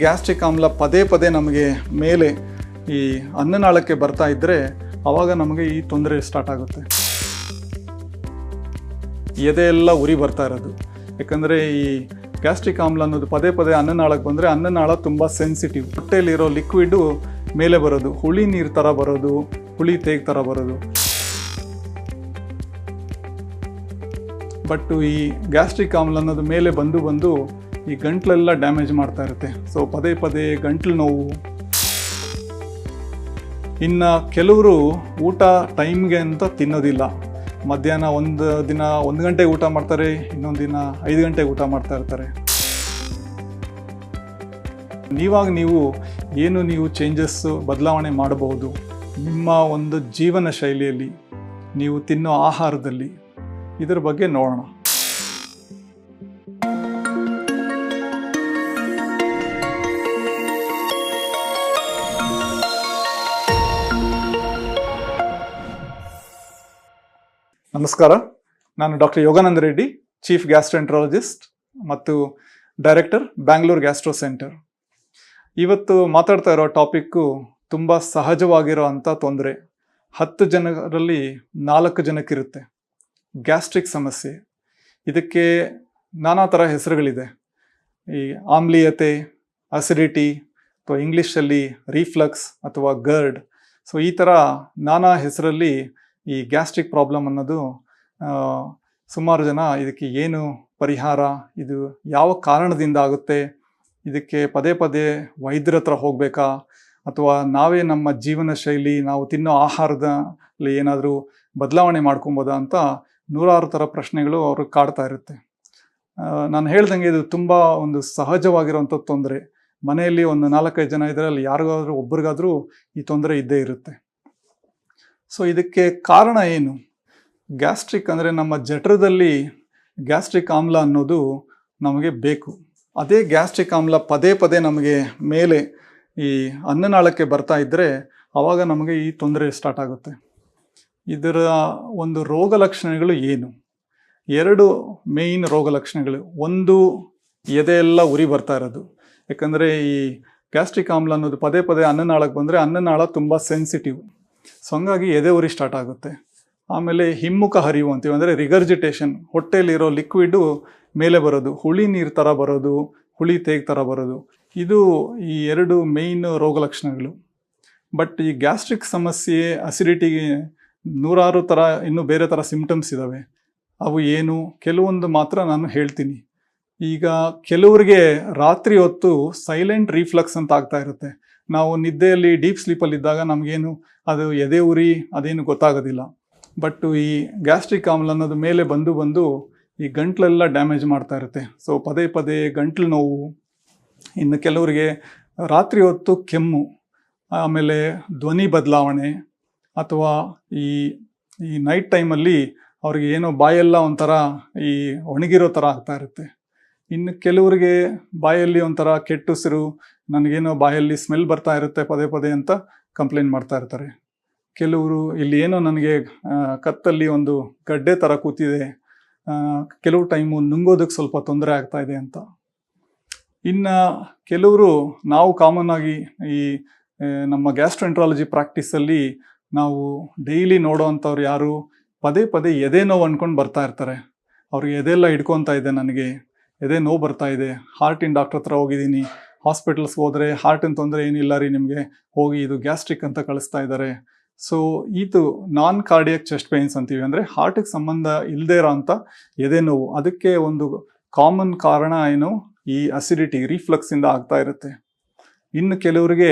Gastric ಆಮ್ಲ ಪದೇ ಪದೇ ನಮಗೆ ಮೇಲೆ ಈ ಅನ್ನನಾಳಕ್ಕೆ ಬರ್ತಾ ಇದ್ದರೆ ಆವಾಗ ನಮಗೆ ಈ ತೊಂದರೆ ಸ್ಟಾರ್ಟ್ ಆಗುತ್ತೆ. ಎದೆ ಎಲ್ಲ ಉರಿ ಬರ್ತಾ ಇರೋದು, ಯಾಕಂದರೆ ಈ ಗ್ಯಾಸ್ಟ್ರಿಕ್ ಆಮ್ಲ ಅನ್ನೋದು ಪದೇ ಪದೇ ಅನ್ನನಾಳಕ್ಕೆ ಬಂದರೆ ಅನ್ನನಾಳ ತುಂಬ ಸೆನ್ಸಿಟಿವ್. ಹೊಟ್ಟೆಯಲ್ಲಿರೋ ಲಿಕ್ವಿಡು ಮೇಲೆ ಬರೋದು, ಹುಳಿ ನೀರು ಥರ ಬರೋದು, ಹುಳಿ ತೇಗ್ ಥರ ಬರೋದು. ಬಟ್ ಈ ಗ್ಯಾಸ್ಟ್ರಿಕ್ ಆಮ್ಲ ಅನ್ನೋದು ಮೇಲೆ ಬಂದು ಈ ಗಂಟ್ಲೆಲ್ಲ ಡ್ಯಾಮೇಜ್ ಮಾಡ್ತಾ ಇರುತ್ತೆ. ಸೊ ಪದೇ ಪದೇ ಗಂಟ್ಲು ನೋವು. ಇನ್ನು ಕೆಲವರು ಊಟ ಟೈಮ್ಗೆ ಅಂತ ತಿನ್ನೋದಿಲ್ಲ. ಮಧ್ಯಾಹ್ನ ಒಂದು ದಿನ 1 ಗಂಟೆಗೆ ಊಟ ಮಾಡ್ತಾರೆ, ಇನ್ನೊಂದು ದಿನ 5 ಗಂಟೆಗೆ ಊಟ ಮಾಡ್ತಾ ಇರ್ತಾರೆ. ನೀವು ಚೇಂಜಸ್ಸು ಬದಲಾವಣೆ ಮಾಡಬಹುದು ನಿಮ್ಮ ಒಂದು ಜೀವನ ಶೈಲಿಯಲ್ಲಿ, ನೀವು ತಿನ್ನೋ ಆಹಾರದಲ್ಲಿ. ಇದರ ಬಗ್ಗೆ ನೋಡೋಣ. ನಮಸ್ಕಾರ, ನಾನು doctor Yogananda Reddy, chief gastroenterologist ಮತ್ತು ಡೈರೆಕ್ಟರ್ ಬ್ಯಾಂಗ್ಳೂರ್ ಗ್ಯಾಸ್ಟ್ರೋ ಸೆಂಟರ್. ಇವತ್ತು ಮಾತಾಡ್ತಾ ಇರೋ ಟಾಪಿಕ್ಕು ತುಂಬ ಸಹಜವಾಗಿರೋ ಅಂಥ ತೊಂದರೆ. 10 ಜನರಲ್ಲಿ 4 ಜನಕ್ಕಿರುತ್ತೆ ಗ್ಯಾಸ್ಟ್ರಿಕ್ ಸಮಸ್ಯೆ. ಇದಕ್ಕೆ ನಾನಾ ಥರ ಹೆಸರುಗಳಿದೆ. ಈ ಆಮ್ಲೀಯತೆ, ಅಸಿಡಿಟಿ, ಅಥವಾ ಇಂಗ್ಲೀಷಲ್ಲಿ ರಿಫ್ಲಕ್ಸ್ ಅಥವಾ ಗರ್ಡ್. ಸೊ ಈ ಥರ ನಾನಾ ಹೆಸರಲ್ಲಿ ಈ ಗ್ಯಾಸ್ಟ್ರಿಕ್ ಪ್ರಾಬ್ಲಮ್ ಅನ್ನೋದು ಸುಮಾರು ಜನ ಇದಕ್ಕೆ ಏನು ಪರಿಹಾರ, ಇದು ಯಾವ ಕಾರಣದಿಂದ ಆಗುತ್ತೆ, ಇದಕ್ಕೆ ಪದೇ ಪದೇ ವೈದ್ಯರ ಹತ್ರ ಹೋಗಬೇಕಾ, ಅಥವಾ ನಾವೇ ನಮ್ಮ ಜೀವನ ಶೈಲಿ, ನಾವು ತಿನ್ನೋ ಆಹಾರದಲ್ಲಿ ಏನಾದರೂ ಬದಲಾವಣೆ ಮಾಡ್ಕೊಬೋದಾ ಅಂತ ನೂರಾರು ಥರ ಪ್ರಶ್ನೆಗಳು ಅವ್ರಿಗೆ ಕಾಡ್ತಾ ಇರುತ್ತೆ. ನಾನು ಹೇಳ್ದಂಗೆ ಇದು ತುಂಬ ಒಂದು ಸಹಜವಾಗಿರುವಂಥ ತೊಂದರೆ. ಮನೆಯಲ್ಲಿ ಒಂದು 4-5 ಜನ ಇದ್ದರೆ ಅಲ್ಲಿ ಯಾರಿಗಾದ್ರೂ ಒಬ್ರಿಗಾದ್ರೂ ಈ ತೊಂದರೆ ಇದ್ದೇ ಇರುತ್ತೆ. ಸೊ ಇದಕ್ಕೆ ಕಾರಣ ಏನು? ಗ್ಯಾಸ್ಟ್ರಿಕ್ ಅಂದರೆ ನಮ್ಮ ಜಠರದಲ್ಲಿ ಗ್ಯಾಸ್ಟ್ರಿಕ್ ಆಮ್ಲ ಅನ್ನೋದು ನಮಗೆ ಬೇಕು. ಅದೇ ಗ್ಯಾಸ್ಟ್ರಿಕ್ ಆಮ್ಲ ಪದೇ ಪದೇ ನಮಗೆ ಮೇಲೆ ಈ ಅನ್ನನಾಳಕ್ಕೆ ಬರ್ತಾ ಇದ್ದರೆ ಆವಾಗ ನಮಗೆ ಈ ತೊಂದರೆ ಸ್ಟಾರ್ಟ್ ಆಗುತ್ತೆ. ಇದರ ಒಂದು ರೋಗ ಲಕ್ಷಣಗಳು ಏನು? 2 ಮೇಯ್ನ್ ರೋಗ ಲಕ್ಷಣಗಳು. ಒಂದು, ಎದೆ ಎಲ್ಲ ಉರಿ ಬರ್ತಾ ಇರೋದು. ಯಾಕಂದರೆ ಈ ಗ್ಯಾಸ್ಟ್ರಿಕ್ ಆಮ್ಲ ಅನ್ನೋದು ಪದೇ ಪದೇ ಅನ್ನನಾಳಕ್ಕೆ ಬಂದರೆ ಅನ್ನನಾಳ ತುಂಬ ಸೆನ್ಸಿಟಿವ್. ಸೊ ಹಂಗಾಗಿ ಎದೆ ಉರಿ ಸ್ಟಾರ್ಟ್ ಆಗುತ್ತೆ. ಆಮೇಲೆ ಹಿಮ್ಮುಖ ಹರಿವು ಅಂತೀವಿ, ಅಂದರೆ ರಿಗರ್ಜಿಟೇಷನ್. ಹೊಟ್ಟೆಯಲ್ಲಿರೋ ಲಿಕ್ವಿಡು ಮೇಲೆ ಬರೋದು, ಹುಳಿ ನೀರು ಥರ ಬರೋದು, ಹುಳಿ ತೇಗ್ ಥರ ಬರೋದು. ಇದು ಈ 2 ಮೇಯ್ನ್ ರೋಗ ಲಕ್ಷಣಗಳು. ಬಟ್ ಈ ಗ್ಯಾಸ್ಟ್ರಿಕ್ ಸಮಸ್ಯೆ, ಅಸಿಡಿಟಿಗೆ ನೂರಾರು ಥರ ಇನ್ನೂ ಬೇರೆ ಥರ ಸಿಂಪ್ಟಮ್ಸ್ ಇದ್ದಾವೆ. ಅವು ಏನು? ಕೆಲವೊಂದು ಮಾತ್ರ ನಾನು ಹೇಳ್ತೀನಿ. ಈಗ ಕೆಲವರಿಗೆ ರಾತ್ರಿ ಹೊತ್ತು ಸೈಲೆಂಟ್ ರಿಫ್ಲಕ್ಸ್ ಅಂತ ಆಗ್ತಾ ಇರುತ್ತೆ. ನಾವು ನಿದ್ದೆಯಲ್ಲಿ ಡೀಪ್ ಸ್ಲೀಪಲ್ಲಿ ಇದ್ದಾಗ ನಮಗೇನು ಅದು ಎದೆ ಉರಿ ಅದೇನು ಗೊತ್ತಾಗೋದಿಲ್ಲ. ಬಟ್ ಈ ಗ್ಯಾಸ್ಟ್ರಿಕ್ ಆಮ್ಲ ಅನ್ನೋದು ಮೇಲೆ ಬಂದು ಈ ಗಂಟ್ಲೆಲ್ಲ ಡ್ಯಾಮೇಜ್ ಮಾಡ್ತಾ ಇರುತ್ತೆ. ಸೊ ಪದೇ ಪದೇ ಗಂಟ್ಲು ನೋವು. ಇನ್ನು ಕೆಲವರಿಗೆ ರಾತ್ರಿ ಹೊತ್ತು ಕೆಮ್ಮು, ಆಮೇಲೆ ಧ್ವನಿ ಬದಲಾವಣೆ, ಅಥವಾ ಈ ನೈಟ್ ಟೈಮಲ್ಲಿ ಅವ್ರಿಗೆ ಏನೋ ಬಾಯೆಲ್ಲ ಒಂಥರ ಈ ಒಣಗಿರೋ ಥರ ಆಗ್ತಾ ಇರುತ್ತೆ. ಇನ್ನು ಕೆಲವರಿಗೆ ಬಾಯಲ್ಲಿ ಒಂಥರ ಕೆಟ್ಟುಸಿರು, ನನಗೇನೋ ಬಾಯಲ್ಲಿ ಸ್ಮೆಲ್ ಬರ್ತಾ ಇರುತ್ತೆ ಪದೇ ಪದೇ ಅಂತ ಕಂಪ್ಲೇಂಟ್ ಮಾಡ್ತಾ ಇರ್ತಾರೆ. ಕೆಲವರು ಇಲ್ಲಿ ಏನೋ ನನಗೆ ಕತ್ತಲ್ಲಿ ಒಂದು ಗಡ್ಡೆ ಥರ ಕೂತಿದೆ, ಕೆಲವು ಟೈಮು ನುಂಗೋದಕ್ಕೆ ಸ್ವಲ್ಪ ತೊಂದರೆ ಆಗ್ತಾ ಇದೆ ಅಂತ. ಇನ್ನು ಕೆಲವರು, ನಾವು ಕಾಮನ್ ಆಗಿ ಈ ನಮ್ಮ ಗ್ಯಾಸ್ಟ್ರೆಂಟ್ರಾಲಜಿ ಪ್ರಾಕ್ಟೀಸಲ್ಲಿ ನಾವು ಡೈಲಿ ನೋಡೋ ಅಂಥವ್ರು ಯಾರು ಪದೇ ಪದೇ ಎದೆ ನೋವು ಅಂದ್ಕೊಂಡು ಬರ್ತಾ ಇರ್ತಾರೆ. ಅವ್ರಿಗೆ ಎದೆಲ್ಲ ಹಿಡ್ಕೊತಾ ಇದೆ, ನನಗೆ ಎದೆ ನೋವು ಬರ್ತಾ ಇದೆ, ಹಾರ್ಟಿನ ಡಾಕ್ಟ್ರ್ ಹತ್ರ ಹೋಗಿದ್ದೀನಿ, ಹಾಸ್ಪಿಟಲ್ಸ್ಗೆ ಹೋದರೆ ಹಾರ್ಟಿನ ತೊಂದರೆ ಏನಿಲ್ಲ ರೀ ನಿಮಗೆ, ಹೋಗಿ ಇದು ಗ್ಯಾಸ್ಟ್ರಿಕ್ ಅಂತ ಕಳಿಸ್ತಾ ಇದ್ದಾರೆ. ಸೊ ಇದು ನಾನ್ ಕಾರ್ಡಿಯಕ್ ಚೆಸ್ಟ್ ಪೇನ್ಸ್ ಅಂತೀವಿ, ಅಂದರೆ ಹಾರ್ಟಿಗೆ ಸಂಬಂಧ ಇಲ್ಲದೇ ಇರೋ ಅಂಥ ಎದೆ ನೋವು. ಅದಕ್ಕೆ ಒಂದು ಕಾಮನ್ ಕಾರಣ ಏನು? ಈ ಅಸಿಡಿಟಿ, ರಿಫ್ಲಕ್ಸಿಂದ ಆಗ್ತಾ ಇರುತ್ತೆ. ಇನ್ನು ಕೆಲವರಿಗೆ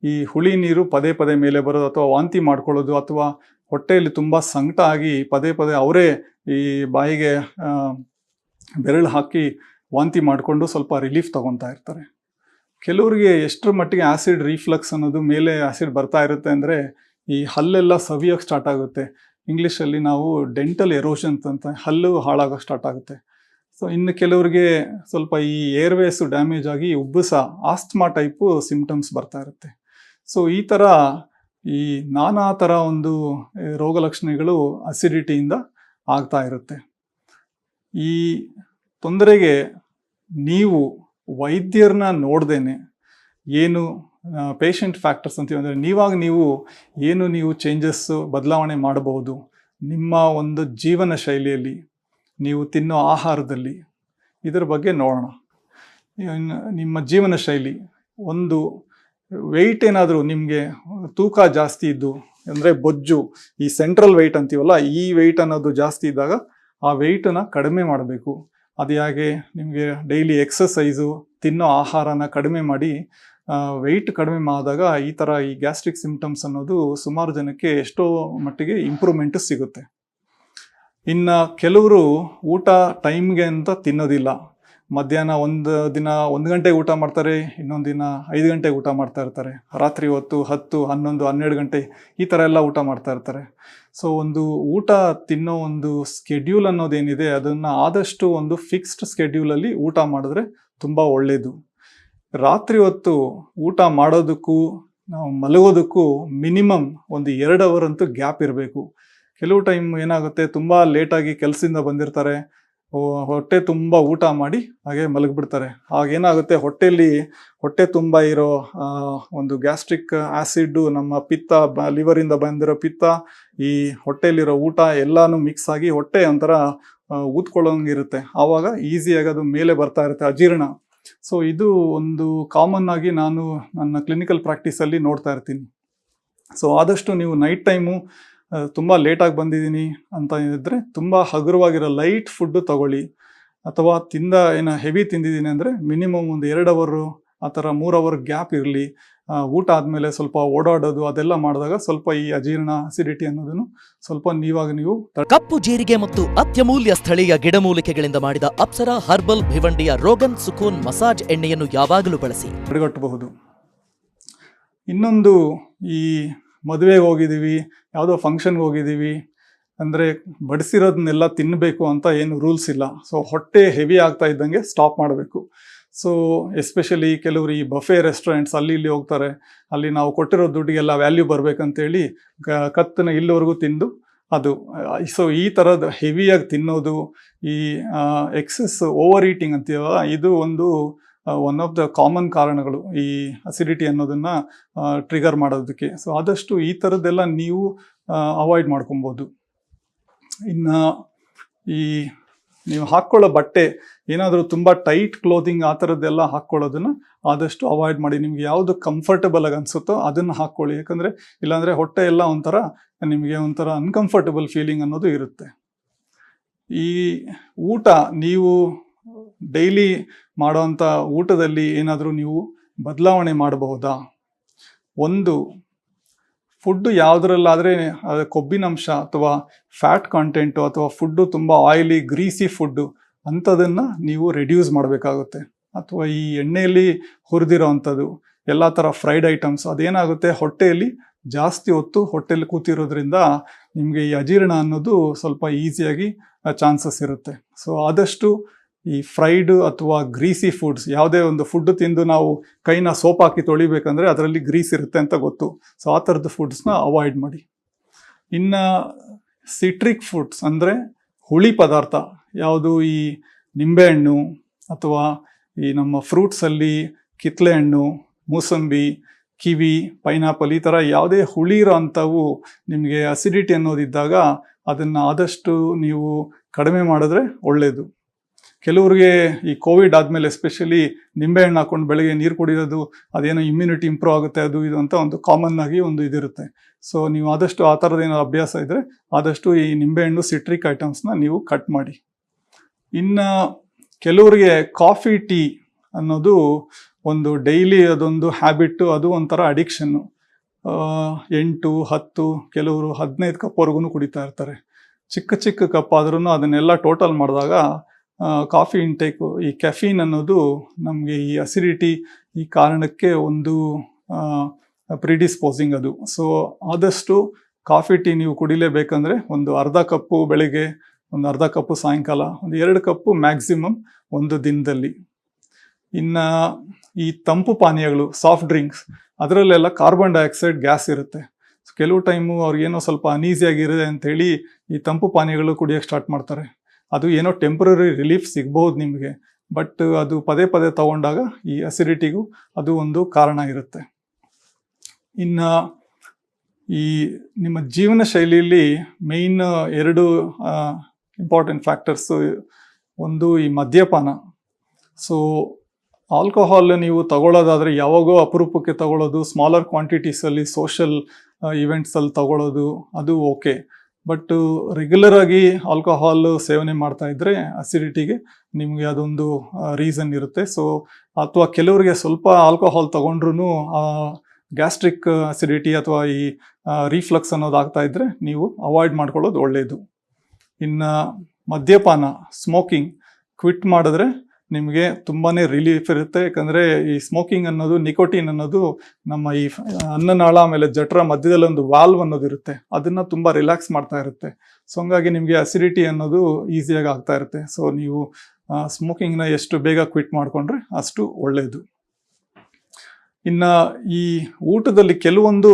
ಈ ಹುಳಿ ನೀರು ಪದೇ ಪದೇ ಮೇಲೆ ಬರೋದು, ಅಥವಾ ವಾಂತಿ ಮಾಡ್ಕೊಳ್ಳೋದು, ಅಥವಾ ಹೊಟ್ಟೆಯಲ್ಲಿ ತುಂಬ ಸಂಕಟ ಆಗಿ ಪದೇ ಪದೇ ಅವರೇ ಈ ಬಾಯಿಗೆ ಬೆರಳು ಹಾಕಿ ವಾಂತಿ ಮಾಡಿಕೊಂಡು ಸ್ವಲ್ಪ ರಿಲೀಫ್ ತಗೊತಾ ಇರ್ತಾರೆ. ಕೆಲವರಿಗೆ ಎಷ್ಟರ ಮಟ್ಟಿಗೆ ಆ್ಯಸಿಡ್ ರಿಫ್ಲಕ್ಸ್ ಅನ್ನೋದು ಮೇಲೆ ಆ್ಯಸಿಡ್ ಬರ್ತಾ ಇರುತ್ತೆ ಅಂದರೆ ಈ ಹಲ್ಲೆಲ್ಲ ಸವಿಯೋಕ್ಕೆ ಸ್ಟಾರ್ಟ್ ಆಗುತ್ತೆ. ಇಂಗ್ಲೀಷಲ್ಲಿ ನಾವು ಡೆಂಟಲ್ ಎರೋಷನ್ಸ್ ಅಂತ, ಹಲ್ಲು ಹಾಳಾಗೋಕ್ಕೆ ಸ್ಟಾರ್ಟ್ ಆಗುತ್ತೆ. ಸೊ ಇನ್ನು ಕೆಲವರಿಗೆ ಸ್ವಲ್ಪ ಈ ಏರ್ವೇಸು ಡ್ಯಾಮೇಜ್ ಆಗಿ ಉಬ್ಬಸ, ಆಸ್ತಮಾ ಟೈಪು ಸಿಂಪ್ಟಮ್ಸ್ ಬರ್ತಾ ಇರುತ್ತೆ. ಸೊ ಈ ಥರ ಈ ನಾನಾ ಥರ ಒಂದು ರೋಗ ಲಕ್ಷಣಗಳು ಅಸಿಡಿಟಿಯಿಂದ ಆಗ್ತಾ ಇರುತ್ತೆ. ಈ ತೊಂದರೆಗೆ ನೀವು ವೈದ್ಯರನ್ನ ನೋಡ್ದೇನೆ ಏನು ಪೇಷಂಟ್ ಫ್ಯಾಕ್ಟರ್ಸ್ ಅಂತೀವಿ, ಅಂದರೆ ನೀವು ಚೇಂಜಸ್ಸು ಬದಲಾವಣೆ ಮಾಡಬಹುದು ನಿಮ್ಮ ಒಂದು ಜೀವನ ಶೈಲಿಯಲ್ಲಿ, ನೀವು ತಿನ್ನೋ ಆಹಾರದಲ್ಲಿ, ಇದರ ಬಗ್ಗೆ ನೋಡೋಣ. ನಿಮ್ಮ ಜೀವನ ಶೈಲಿ, ಒಂದು ವೆಯ್ಟ್ ಏನಾದರೂ ನಿಮಗೆ ತೂಕ ಜಾಸ್ತಿ ಇದ್ದು, ಅಂದರೆ ಬೊಜ್ಜು, ಈ ಸೆಂಟ್ರಲ್ ವೆಯ್ಟ್ ಅಂತೀವಲ್ಲ, ಈ ವೆಯ್ಟ್ ಅನ್ನೋದು ಜಾಸ್ತಿ ಇದ್ದಾಗ ಆ ವೆಯ್ಟನ್ನು ಕಡಿಮೆ ಮಾಡಬೇಕು. ಅದು ಹೇಗೆ? ನಿಮಗೆ ಡೈಲಿ ಎಕ್ಸಸೈಸು, ತಿನ್ನೋ ಆಹಾರನ ಕಡಿಮೆ ಮಾಡಿ ವೆಯ್ಟ್ ಕಡಿಮೆ ಮಾಡಿದಾಗ ಈ ಗ್ಯಾಸ್ಟ್ರಿಕ್ ಸಿಂಪ್ಟಮ್ಸ್ ಅನ್ನೋದು ಸುಮಾರು ಜನಕ್ಕೆ ಎಷ್ಟೋ ಮಟ್ಟಿಗೆ ಇಂಪ್ರೂವ್ಮೆಂಟ್ ಸಿಗುತ್ತೆ. ಇನ್ನು ಕೆಲವರು ಊಟ ಟೈಮ್ಗೆ ಅಂತ ತಿನ್ನೋದಿಲ್ಲ. ಮಧ್ಯಾಹ್ನ ಒಂದು ದಿನ 1 ಗಂಟೆಗೆ ಊಟ ಮಾಡ್ತಾರೆ, ಇನ್ನೊಂದು ದಿನ 5 ಗಂಟೆಗೆ ಊಟ ಮಾಡ್ತಾ ಇರ್ತಾರೆ, ರಾತ್ರಿ ಹೊತ್ತು 10, 11, 12 ಗಂಟೆ ಈ ಥರ ಎಲ್ಲ ಊಟ ಮಾಡ್ತಾ ಇರ್ತಾರೆ. ಸೊ ಒಂದು ಊಟ ತಿನ್ನೋ ಒಂದು ಸ್ಕೆಡ್ಯೂಲ್ ಅನ್ನೋದೇನಿದೆ, ಅದನ್ನು ಆದಷ್ಟು ಒಂದು ಫಿಕ್ಸ್ಡ್ ಸ್ಕೆಡ್ಯೂಲಲ್ಲಿ ಊಟ ಮಾಡಿದ್ರೆ ತುಂಬ ಒಳ್ಳೆಯದು. ರಾತ್ರಿ ಹೊತ್ತು ಊಟ ಮಾಡೋದಕ್ಕೂ ನಾವು ಮಲಗೋದಕ್ಕೂ ಮಿನಿಮಮ್ ಒಂದು 2 ಅವರ್ ಅಂತೂ ಗ್ಯಾಪ್ ಇರಬೇಕು. ಕೆಲವು ಟೈಮ್ ಏನಾಗುತ್ತೆ, ತುಂಬ ಲೇಟಾಗಿ ಕೆಲಸದಿಂದ ಬಂದಿರ್ತಾರೆ, ಹೊಟ್ಟೆ ತುಂಬ ಊಟ ಮಾಡಿ ಹಾಗೆ ಮಲಗಿಬಿಡ್ತಾರೆ. ಆಗೇನಾಗುತ್ತೆ, ಹೊಟ್ಟೆ ತುಂಬ ಇರೋ ಒಂದು ಗ್ಯಾಸ್ಟ್ರಿಕ್ ಆ್ಯಸಿಡ್ಡು, ನಮ್ಮ ಪಿತ್ತ, ಲಿವರಿಂದ ಬಂದಿರೋ ಪಿತ್ತ, ಈ ಹೊಟ್ಟೆಯಲ್ಲಿರೋ ಊಟ ಎಲ್ಲನೂ ಮಿಕ್ಸ್ ಆಗಿ ಹೊಟ್ಟೆ ಒಂಥರ ಊದ್ಕೊಳ್ಳೋಂಗಿರುತ್ತೆ. ಆವಾಗ ಈಸಿಯಾಗಿ ಅದು ಮೇಲೆ ಬರ್ತಾ ಇರುತ್ತೆ, ಅಜೀರ್ಣ. ಸೊ ಇದು ಒಂದು ಕಾಮನ್ ಆಗಿ ನಾನು ನನ್ನ ಕ್ಲಿನಿಕಲ್ ಪ್ರಾಕ್ಟೀಸಲ್ಲಿ ನೋಡ್ತಾ ಇರ್ತೀನಿ. ಸೊ ಆದಷ್ಟು ನೀವು ನೈಟ್ ಟೈಮು ತುಂಬ ಲೇಟಾಗಿ ಬಂದಿದ್ದೀನಿ ಅಂತ ಇದ್ದರೆ ತುಂಬ ಹಗುರವಾಗಿರೋ ಲೈಟ್ ಫುಡ್ಡು ತಗೊಳ್ಳಿ. ಅಥವಾ ಹೆವಿ ತಿಂದಿದ್ದೀನಿ ಅಂದರೆ ಮಿನಿಮಮ್ ಒಂದು 2 ಅವರು ಆ ಥರ 3 ಅವರ್ ಗ್ಯಾಪ್ ಇರಲಿ. ಊಟ ಆದಮೇಲೆ ಸ್ವಲ್ಪ ಓಡಾಡೋದು ಅದೆಲ್ಲ ಮಾಡಿದಾಗ ಸ್ವಲ್ಪ ಈ ಅಜೀರ್ಣ, ಅಸಿಡಿಟಿ ಅನ್ನೋದನ್ನು ಸ್ವಲ್ಪ ನೀವು ಕಪ್ಪು ಜೀರಿಗೆ ಮತ್ತು ಅತ್ಯಮೂಲ್ಯ ಸ್ಥಳೀಯ ಗಿಡಮೂಲಿಕೆಗಳಿಂದ ಮಾಡಿದ ಅಪ್ಸರಾ ಹರ್ಬಲ್ ಭಿವಂಡಿಯ ರೋಗನ್ ಸುಕೂನ್ ಮಸಾಜ್ ಎಣ್ಣೆಯನ್ನು ಯಾವಾಗಲೂ ಬಳಸಿ ತಡೆಗಟ್ಟಬಹುದು. ಇನ್ನೊಂದು, ಈ ಮದುವೆಗೆ ಹೋಗಿದ್ದೀವಿ, ಯಾವುದೋ ಫಂಕ್ಷನ್ಗೆ ಹೋಗಿದ್ದೀವಿ ಅಂದರೆ ಬಡಿಸಿರೋದನ್ನೆಲ್ಲ ತಿನ್ನಬೇಕು ಅಂತ ಏನು ರೂಲ್ಸ್ ಇಲ್ಲ. ಸೊ ಹೊಟ್ಟೆ ಹೆವಿ ಆಗ್ತಾ ಇದ್ದಂಗೆ ಸ್ಟಾಪ್ ಮಾಡಬೇಕು. ಸೊ ಎಸ್ಪೆಷಲಿ ಕೆಲವರು ಈ ಬಫೆ ರೆಸ್ಟೋರೆಂಟ್ಸ್ ಅಲ್ಲಿ ಇಲ್ಲಿ ಹೋಗ್ತಾರೆ, ಅಲ್ಲಿ ನಾವು ಕೊಟ್ಟಿರೋ ದುಡ್ಡಿಗೆಲ್ಲ ವ್ಯಾಲ್ಯೂ ಬರಬೇಕಂತೇಳಿ ಕತ್ತನ ಇಲ್ಲಿವರೆಗೂ ತಿಂದು ಅದು. ಸೊ ಈ ಥರದ ಹೆವಿಯಾಗಿ ತಿನ್ನೋದು, ಈ ಎಕ್ಸೆಸ್ ಓವರ್ ಈಟಿಂಗ್ ಅಂತೀವಲ್ಲ, ಇದು ಒಂದು ಒನ್ ಆಫ್ ದ ಕಾಮನ್ ಕಾರಣಗಳು ಈ ಅಸಿಡಿಟಿ ಅನ್ನೋದನ್ನು ಟ್ರಿಗರ್ ಮಾಡೋದಕ್ಕೆ. ಸೊ ಆದಷ್ಟು ಈ ಥರದ್ದೆಲ್ಲ ನೀವು ಅವಾಯ್ಡ್ ಮಾಡ್ಕೊಬೋದು. ಇನ್ನು ನೀವು ಹಾಕ್ಕೊಳ್ಳೋ ಬಟ್ಟೆ ಏನಾದರೂ ತುಂಬ ಟೈಟ್ ಕ್ಲೋದಿಂಗ್ ಆ ಥರದ್ದೆಲ್ಲ ಹಾಕ್ಕೊಳ್ಳೋದನ್ನು ಆದಷ್ಟು ಅವಾಯ್ಡ್ ಮಾಡಿ. ನಿಮ್ಗೆ ಯಾವುದು ಕಂಫರ್ಟಬಲ್ ಆಗಿ ಅನಿಸುತ್ತೋ ಅದನ್ನು ಹಾಕ್ಕೊಳ್ಳಿ. ಯಾಕಂದರೆ ಇಲ್ಲಾಂದರೆ ಹೊಟ್ಟೆ ಎಲ್ಲ ನಿಮಗೆ ಒಂಥರ ಅನ್ಕಂಫರ್ಟಬಲ್ ಫೀಲಿಂಗ್ ಅನ್ನೋದು ಇರುತ್ತೆ. ಈ ಊಟ, ನೀವು ಡೈಲಿ ಮಾಡೋವಂಥ ಊಟದಲ್ಲಿ ಏನಾದರೂ ನೀವು ಬದಲಾವಣೆ ಮಾಡಬಹುದಾ? ಒಂದು, ಫುಡ್ಡು ಯಾವುದರಲ್ಲಾದರೆ ಕೊಬ್ಬಿನಂಶ ಅಥವಾ ಫ್ಯಾಟ್ ಕಾಂಟೆಂಟು ಅಥವಾ ಫುಡ್ಡು ತುಂಬ ಆಯಿಲಿ ಗ್ರೀಸಿ ಫುಡ್ಡು ಅಂಥದನ್ನು ನೀವು ರೆಡ್ಯೂಸ್ ಮಾಡಬೇಕಾಗುತ್ತೆ. ಅಥವಾ ಈ ಎಣ್ಣೆಯಲ್ಲಿ ಹುರಿದಿರೋ ಅಂಥದ್ದು ಎಲ್ಲ ಥರ ಫ್ರೈಡ್ ಐಟಮ್ಸ್, ಅದೇನಾಗುತ್ತೆ, ಹೊಟ್ಟೆಯಲ್ಲಿ ಜಾಸ್ತಿ ಹೊತ್ತು ಹೊಟ್ಟೆಯಲ್ಲಿ ಕೂತಿರೋದ್ರಿಂದ ನಿಮಗೆ ಈ ಅಜೀರ್ಣ ಅನ್ನೋದು ಸ್ವಲ್ಪ ಈಸಿಯಾಗಿ ಚಾನ್ಸಸ್ ಇರುತ್ತೆ. ಸೊ ಆದಷ್ಟು ಈ ಫ್ರೈಡು ಅಥವಾ ಗ್ರೀಸಿ ಫುಡ್ಸ್, ಯಾವುದೇ ಒಂದು ಫುಡ್ ತಿಂದು ನಾವು ಕೈನ ಸೋಪ್ ಹಾಕಿ ತೊಳಿಬೇಕಂದ್ರೆ ಅದರಲ್ಲಿ ಗ್ರೀಸ್ ಇರುತ್ತೆ ಅಂತ ಗೊತ್ತು. ಸೊ ಆ ಥರದ ಫುಡ್ಸ್ನ ಅವಾಯ್ಡ್ ಮಾಡಿ. ಇನ್ನು ಸಿಟ್ರಿಕ್ ಫುಡ್ಸ್ ಅಂದರೆ ಹುಳಿ ಪದಾರ್ಥ, ಯಾವುದು ಈ ನಿಂಬೆಹಣ್ಣು ಅಥವಾ ಈ ನಮ್ಮ ಫ್ರೂಟ್ಸಲ್ಲಿ ಕಿತ್ತಳೆ ಹಣ್ಣು, ಮೂಸಂಬಿ, ಕಿವಿ, ಪೈನಾಪಲ್, ಈ ಥರ ಯಾವುದೇ ಹುಳಿ ಇರೋ ಅಂಥವು ನಿಮಗೆ ಅಸಿಡಿಟಿ ಅನ್ನೋದಿದ್ದಾಗ ಅದನ್ನು ಆದಷ್ಟು ನೀವು ಕಡಿಮೆ ಮಾಡಿದ್ರೆ ಒಳ್ಳೆಯದು. ಕೆಲವ್ರಿಗೆ ಈ ಕೋವಿಡ್ ಆದಮೇಲೆ ಎಸ್ಪೆಷಲಿ ನಿಂಬೆಹಣ್ಣು ಹಾಕೊಂಡು ಬೆಳಗ್ಗೆ ನೀರು ಕುಡಿಯೋದು, ಅದೇನೋ ಇಮ್ಯುನಿಟಿ ಇಂಪ್ರೂವ್ ಆಗುತ್ತೆ ಅದು ಇದು ಅಂತ ಒಂದು ಕಾಮನ್ ಆಗಿ ಒಂದು ಇದಿರುತ್ತೆ. ಸೊ ನೀವು ಆದಷ್ಟು ಆ ಥರದ್ದೇನೋ ಅಭ್ಯಾಸ ಇದ್ದರೆ ಆದಷ್ಟು ಈ ನಿಂಬೆಹಣ್ಣು, ಸಿಟ್ರಿಕ್ ಐಟಮ್ಸ್ನ ನೀವು ಕಟ್ ಮಾಡಿ. ಇನ್ನು ಕೆಲವರಿಗೆ ಕಾಫಿ, ಟೀ ಅನ್ನೋದು ಒಂದು ಡೈಲಿ ಅದೊಂದು ಹ್ಯಾಬಿಟ್ಟು, ಅದು ಒಂಥರ ಅಡಿಕ್ಷನ್ನು. 8, 10, ಕೆಲವರು 15 ಕಪ್ವರೆಗೂ ಕುಡಿತಾ ಇರ್ತಾರೆ. ಚಿಕ್ಕ ಚಿಕ್ಕ ಕಪ್ ಆದ್ರೂ ಅದನ್ನೆಲ್ಲ ಟೋಟಲ್ ಮಾಡಿದಾಗ ಕಾಫಿ ಇಂಟೇಕು, ಈ ಕೆಫೀನ್ ಅನ್ನೋದು ನಮಗೆ ಈ ಅಸಿಡಿಟಿ ಈ ಕಾರಣಕ್ಕೆ ಒಂದು ಪ್ರಿಡಿಸ್ಪೋಸಿಂಗ್ ಅದು. ಸೊ ಆದಷ್ಟು ಕಾಫಿ, ಟೀ ನೀವು ಕುಡಿಲೇಬೇಕಂದ್ರೆ ಒಂದು ಅರ್ಧ ಕಪ್ಪು ಬೆಳಗ್ಗೆ, ಒಂದು ಅರ್ಧ ಕಪ್ಪು ಸಾಯಂಕಾಲ, ಒಂದು 2 ಕಪ್ಪು ಮ್ಯಾಕ್ಸಿಮಮ್ ಒಂದು ದಿನದಲ್ಲಿ. ಇನ್ನು ಈ ತಂಪು ಪಾನೀಯಗಳು, ಸಾಫ್ಟ್ ಡ್ರಿಂಕ್ಸ್, ಅದರಲ್ಲೆಲ್ಲ ಕಾರ್ಬನ್ ಡೈಆಕ್ಸೈಡ್ ಗ್ಯಾಸ್ ಇರುತ್ತೆ. ಕೆಲವು ಟೈಮು ಅವ್ರಿಗೇನೋ ಸ್ವಲ್ಪ ಅನೀಸಿಯಾಗಿರುತ್ತೆ ಅಂಥೇಳಿ ಈ ತಂಪು ಪಾನೀಯಗಳು ಕುಡಿಯೋಕ್ಕೆ ಸ್ಟಾರ್ಟ್ ಮಾಡ್ತಾರೆ. ಅದು ಏನೋ ಟೆಂಪ್ರರಿ ರಿಲೀಫ್ ಸಿಗ್ಬೋದು ನಿಮಗೆ, ಬಟ್ ಅದು ಪದೇ ಪದೇ ತಗೊಂಡಾಗ ಈ ಅಸಿಡಿಟಿಗೂ ಅದು ಒಂದು ಕಾರಣ ಇರುತ್ತೆ. ಇನ್ನು ಈ ನಿಮ್ಮ ಜೀವನ ಶೈಲಿಯಲ್ಲಿ ಮೇಯ್ನ್ 2 ಇಂಪಾರ್ಟೆಂಟ್ ಫ್ಯಾಕ್ಟರ್ಸು. ಒಂದು ಈ ಮದ್ಯಪಾನ. ಸೊ ಆಲ್ಕೋಹಾಲ್ ನೀವು ತಗೊಳ್ಳೋದಾದರೆ ಯಾವಾಗೋ ಅಪರೂಪಕ್ಕೆ ತಗೊಳ್ಳೋದು, ಸ್ಮಾಲರ್ ಕ್ವಾಂಟಿಟೀಸಲ್ಲಿ ಸೋಷಲ್ ಇವೆಂಟ್ಸಲ್ಲಿ ತಗೊಳ್ಳೋದು ಅದು ಓಕೆ. ಬಟ್ ರೆಗ್ಯುಲರ್ ಆಗಿ ಆಲ್ಕೋಹಾಲ್ ಸೇವನೆ ಮಾಡ್ತಾ ಇದ್ದರೆ ಅಸಿಡಿಟಿಗೆ ನಿಮಗೆ ಅದೊಂದು ರೀಸನ್ ಇರುತ್ತೆ. ಸೊ ಅಥವಾ ಕೆಲವರಿಗೆ ಸ್ವಲ್ಪ ಆಲ್ಕೋಹಾಲ್ ತಗೊಂಡ್ರೂ ಗ್ಯಾಸ್ಟ್ರಿಕ್ ಅಸಿಡಿಟಿ ಅಥವಾ ಈ ರಿಫ್ಲಕ್ಸ್ ಅನ್ನೋದು ಆಗ್ತಾ ಇದ್ದರೆ ನೀವು ಅವಾಯ್ಡ್ ಮಾಡ್ಕೊಳ್ಳೋದು ಒಳ್ಳೆಯದು. ಇನ್ನು ಮದ್ಯಪಾನ, ಸ್ಮೋಕಿಂಗ್ ಕ್ವಿಟ್ ಮಾಡಿದ್ರೆ ನಿಮಗೆ ತುಂಬಾ ರಿಲೀಫ್ ಇರುತ್ತೆ. ಯಾಕಂದರೆ ಈ ಸ್ಮೋಕಿಂಗ್ ಅನ್ನೋದು, ನಿಕೋಟಿನ್ ಅನ್ನೋದು ನಮ್ಮ ಈ ಅನ್ನನಾಳ ಆಮೇಲೆ ಜಠರ ಮಧ್ಯದಲ್ಲಿ ಒಂದು ವಾಲ್ವ್ ಅನ್ನೋದು ಇರುತ್ತೆ, ಅದನ್ನು ತುಂಬ ರಿಲ್ಯಾಕ್ಸ್ ಮಾಡ್ತಾ ಇರುತ್ತೆ. ಸೊ ಹಂಗಾಗಿ ನಿಮಗೆ ಅಸಿಡಿಟಿ ಅನ್ನೋದು ಈಸಿಯಾಗಿ ಆಗ್ತಾ ಇರುತ್ತೆ. ಸೊ ನೀವು ಸ್ಮೋಕಿಂಗ್ನ ಎಷ್ಟು ಬೇಗ ಕ್ವಿಟ್ ಮಾಡಿಕೊಂಡ್ರೆ ಅಷ್ಟು ಒಳ್ಳೆಯದು. ಇನ್ನು ಈ ಊಟದಲ್ಲಿ ಕೆಲವೊಂದು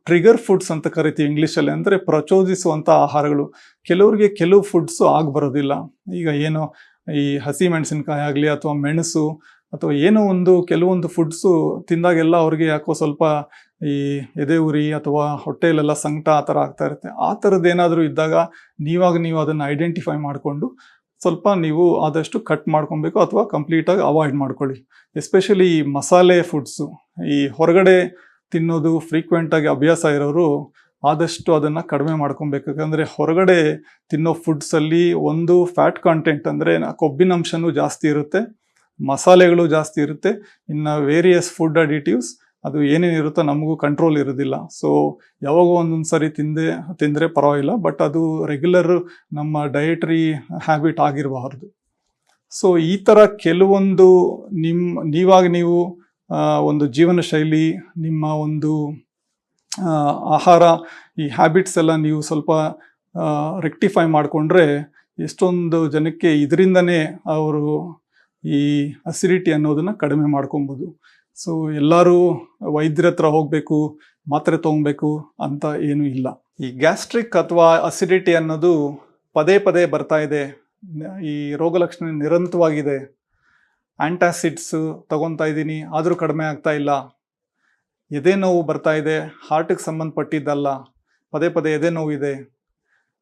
ಟ್ರಿಗರ್ ಫುಡ್ಸ್ ಅಂತ ಕರಿತೀವಿ ಇಂಗ್ಲೀಷಲ್ಲಿ, ಅಂದರೆ ಪ್ರಚೋದಿಸುವಂಥ ಆಹಾರಗಳು. ಕೆಲವರಿಗೆ ಕೆಲವು ಫುಡ್ಸು ಬರೋದಿಲ್ಲ. ಈಗ ಏನೋ ಈ ಹಸಿ ಮೆಣಸಿನ್ಕಾಯಿ ಆಗಲಿ ಅಥವಾ ಮೆಣಸು ಅಥವಾ ಏನೋ ಕೆಲವೊಂದು ಫುಡ್ಸು ತಿಂದಾಗೆಲ್ಲ ಅವ್ರಿಗೆ ಯಾಕೋ ಸ್ವಲ್ಪ ಈ ಎದೆ ಉರಿ ಅಥವಾ ಹೊಟ್ಟೆಯಲ್ಲೆಲ್ಲ ಸಂಕಟ ಆ ಥರ ಆಗ್ತಾ ಇರುತ್ತೆ. ಆ ಥರದ್ದು ಏನಾದರೂ ಇದ್ದಾಗ ನೀವು ಅದನ್ನು ಐಡೆಂಟಿಫೈ ಮಾಡಿಕೊಂಡು ಸ್ವಲ್ಪ ನೀವು ಆದಷ್ಟು ಕಟ್ ಮಾಡ್ಕೊಬೇಕು ಅಥವಾ ಕಂಪ್ಲೀಟಾಗಿ ಅವಾಯ್ಡ್ ಮಾಡ್ಕೊಳ್ಳಿ. ಎಸ್ಪೆಷಲಿ ಈ ಮಸಾಲೆ ಫುಡ್ಸು, ಈ ಹೊರಗಡೆ ತಿನ್ನೋದು ಫ್ರೀಕ್ವೆಂಟಾಗಿ ಅಭ್ಯಾಸ ಇರೋರು ಆದಷ್ಟು ಅದನ್ನು ಕಡಿಮೆ ಮಾಡ್ಕೊಬೇಕು. ಯಾಕಂದರೆ ಹೊರಗಡೆ ತಿನ್ನೋ ಫುಡ್ಸಲ್ಲಿ ಒಂದು ಫ್ಯಾಟ್ ಕಾಂಟೆಂಟ್ ಅಂದರೆ ಕೊಬ್ಬಿನಂಶನೂ ಜಾಸ್ತಿ ಇರುತ್ತೆ, ಮಸಾಲೆಗಳು ಜಾಸ್ತಿ ಇರುತ್ತೆ. ಇನ್ನು ವೇರಿಯಸ್ ಫುಡ್ ಅಡಿಟಿವ್ಸ್ ಅದು ಏನೇನಿರುತ್ತೋ ನಮಗೂ ಕಂಟ್ರೋಲ್ ಇರೋದಿಲ್ಲ. ಸೊ ಯಾವಾಗೋ ಒಂದೊಂದು ಸರಿ ತಿಂದರೆ ಪರವಾಗಿಲ್ಲ, ಬಟ್ ಅದು ರೆಗ್ಯುಲರ್ ನಮ್ಮ ಡಯಟ್ರಿ ಹ್ಯಾಬಿಟ್ ಆಗಿರಬಾರ್ದು. ಸೊ ಈ ಥರ ಕೆಲವೊಂದು ನೀವು ಒಂದು ಜೀವನ ಶೈಲಿ, ನಿಮ್ಮ ಒಂದು ಆಹಾರ, ಈ ಹ್ಯಾಬಿಟ್ಸ್ ಎಲ್ಲ ನೀವು ಸ್ವಲ್ಪ ರೆಕ್ಟಿಫೈ ಮಾಡಿಕೊಂಡ್ರೆ ಎಷ್ಟೊಂದು ಜನಕ್ಕೆ ಇದರಿಂದನೇ ಅವರು ಈ ಅಸಿಡಿಟಿ ಅನ್ನೋದನ್ನು ಕಡಿಮೆ ಮಾಡ್ಕೊಬೋದು. ಸೊ ಎಲ್ಲರೂ ವೈದ್ಯರ ಹತ್ರ ಹೋಗಬೇಕು, ಮಾತ್ರೆ ತೊಗೊಬೇಕು ಅಂತ ಏನೂ ಇಲ್ಲ. ಈ ಗ್ಯಾಸ್ಟ್ರಿಕ್ ಅಥವಾ ಅಸಿಡಿಟಿ ಅನ್ನೋದು ಪದೇ ಪದೇ ಬರ್ತಾ ಇದೆ. ಈ ರೋಗ ಲಕ್ಷಣ ನಿರಂತರವಾಗಿದೆ. ಆ್ಯಂಟಾಸಿಡ್ಸ್ ತಗೊತಾ ಇದ್ದೀನಿ ಆದರೂ ಕಡಿಮೆ ಆಗ್ತಾ ಇಲ್ಲ. ಎದೆ ನೋವು ಬರ್ತಾ ಇದೆ, ಹಾರ್ಟಿಗೆ ಸಂಬಂಧಪಟ್ಟಿದ್ದಲ್ಲ, ಪದೇ ಪದೇ ಎದೆ ನೋವಿದೆ.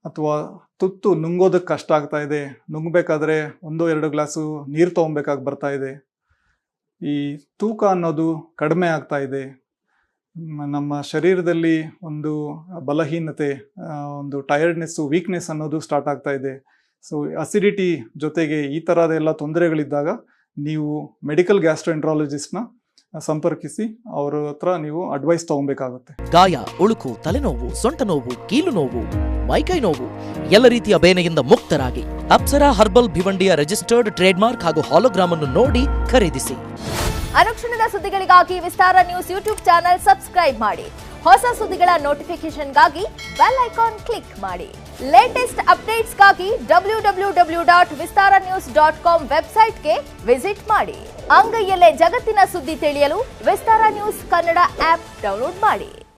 ಅಥವಾ ತುತ್ತು ನುಂಗೋದಕ್ಕೆ ಕಷ್ಟ ಆಗ್ತಾ ಇದೆ, ನುಂಗಬೇಕಾದ್ರೆ 1-2 ಗ್ಲಾಸು ನೀರು ತೊಗೊಬೇಕಾಗಿ ಬರ್ತಾ ಇದೆ. ಈ ತೂಕ ಅನ್ನೋದು ಕಡಿಮೆ ಆಗ್ತಾ ಇದೆ. ನಮ್ಮ ಶರೀರದಲ್ಲಿ ಒಂದು ಬಲಹೀನತೆ, ಒಂದು ಟಯರ್ಡ್ನೆಸ್ಸು, ವೀಕ್ನೆಸ್ ಅನ್ನೋದು ಸ್ಟಾರ್ಟ್ ಆಗ್ತಾ ಇದೆ. ಸೊ ಅಸಿಡಿಟಿ ಜೊತೆಗೆ ಈ ಥರದೆಲ್ಲ ತೊಂದರೆಗಳಿದ್ದಾಗ ನೀವು ಮೆಡಿಕಲ್ ಗ್ಯಾಸ್ಟ್ರೋಎಂಟ್ರಾಲಜಿಸ್ಟ್ನ ಸಂಪರ್ಕಿಸಿ ಅವರ ಹತ್ರ ನೀವು ಅಡ್ವೈಸ್ ತಗೊಬೇಕಾಗುತ್ತೆ. ಗಾಯ, ಉಳುಕು, ತಲೆನೋವು, ಸೊಂಟ ನೋವು, ಕೀಲು ನೋವು, ಮೈಕೈ ನೋವು, ಎಲ್ಲ ರೀತಿಯ ಬೇನೆಯಿಂದ ಮುಕ್ತರಾಗಿ ಅಪ್ಸರಾ ಹರ್ಬಲ್ ಭಿವಂಡಿಯ ರಿಜಿಸ್ಟರ್ಡ್ ಟ್ರೇಡ್ಮಾರ್ಕ್ ಹಾಗೂ ಹಾಲೋಗ್ರಾಮ್ ಅನ್ನು ನೋಡಿ ಖರೀದಿಸಿ. ಅನುಕ್ಷಣದ ಸುದ್ದಿಗಳಿಗಾಗಿ ವಿಸ್ತಾರ ನ್ಯೂಸ್ ಯೂಟ್ಯೂಬ್ ಚಾನೆಲ್ ಸಬ್ಸ್ಕ್ರೈಬ್ ಮಾಡಿ. ಹೊಸ ಸುದ್ದಿಗಳ ನೋಟಿಫಿಕೇಶನ್ಗಾಗಿ ಬೆಲ್ ಐಕಾನ್ ಕ್ಲಿಕ್ ಮಾಡಿ. ಲೇಟೆಸ್ಟ್ ಅಪ್ಡೇಟ್ಸ್ಗಾಗಿ www.vistaranews.com ವೆಬ್ಸೈಟ್ಗೆ ವಿಸಿಟ್ ಮಾಡಿ. ಅಂಗೈಯಲ್ಲೇ ಜಗತ್ತಿನ ಸುದ್ದಿ ತಿಳಿಯಲು ವಿಸ್ತಾರ ನ್ಯೂಸ್ ಕನ್ನಡ ಆಪ್ ಡೌನ್ಲೋಡ್ ಮಾಡಿ.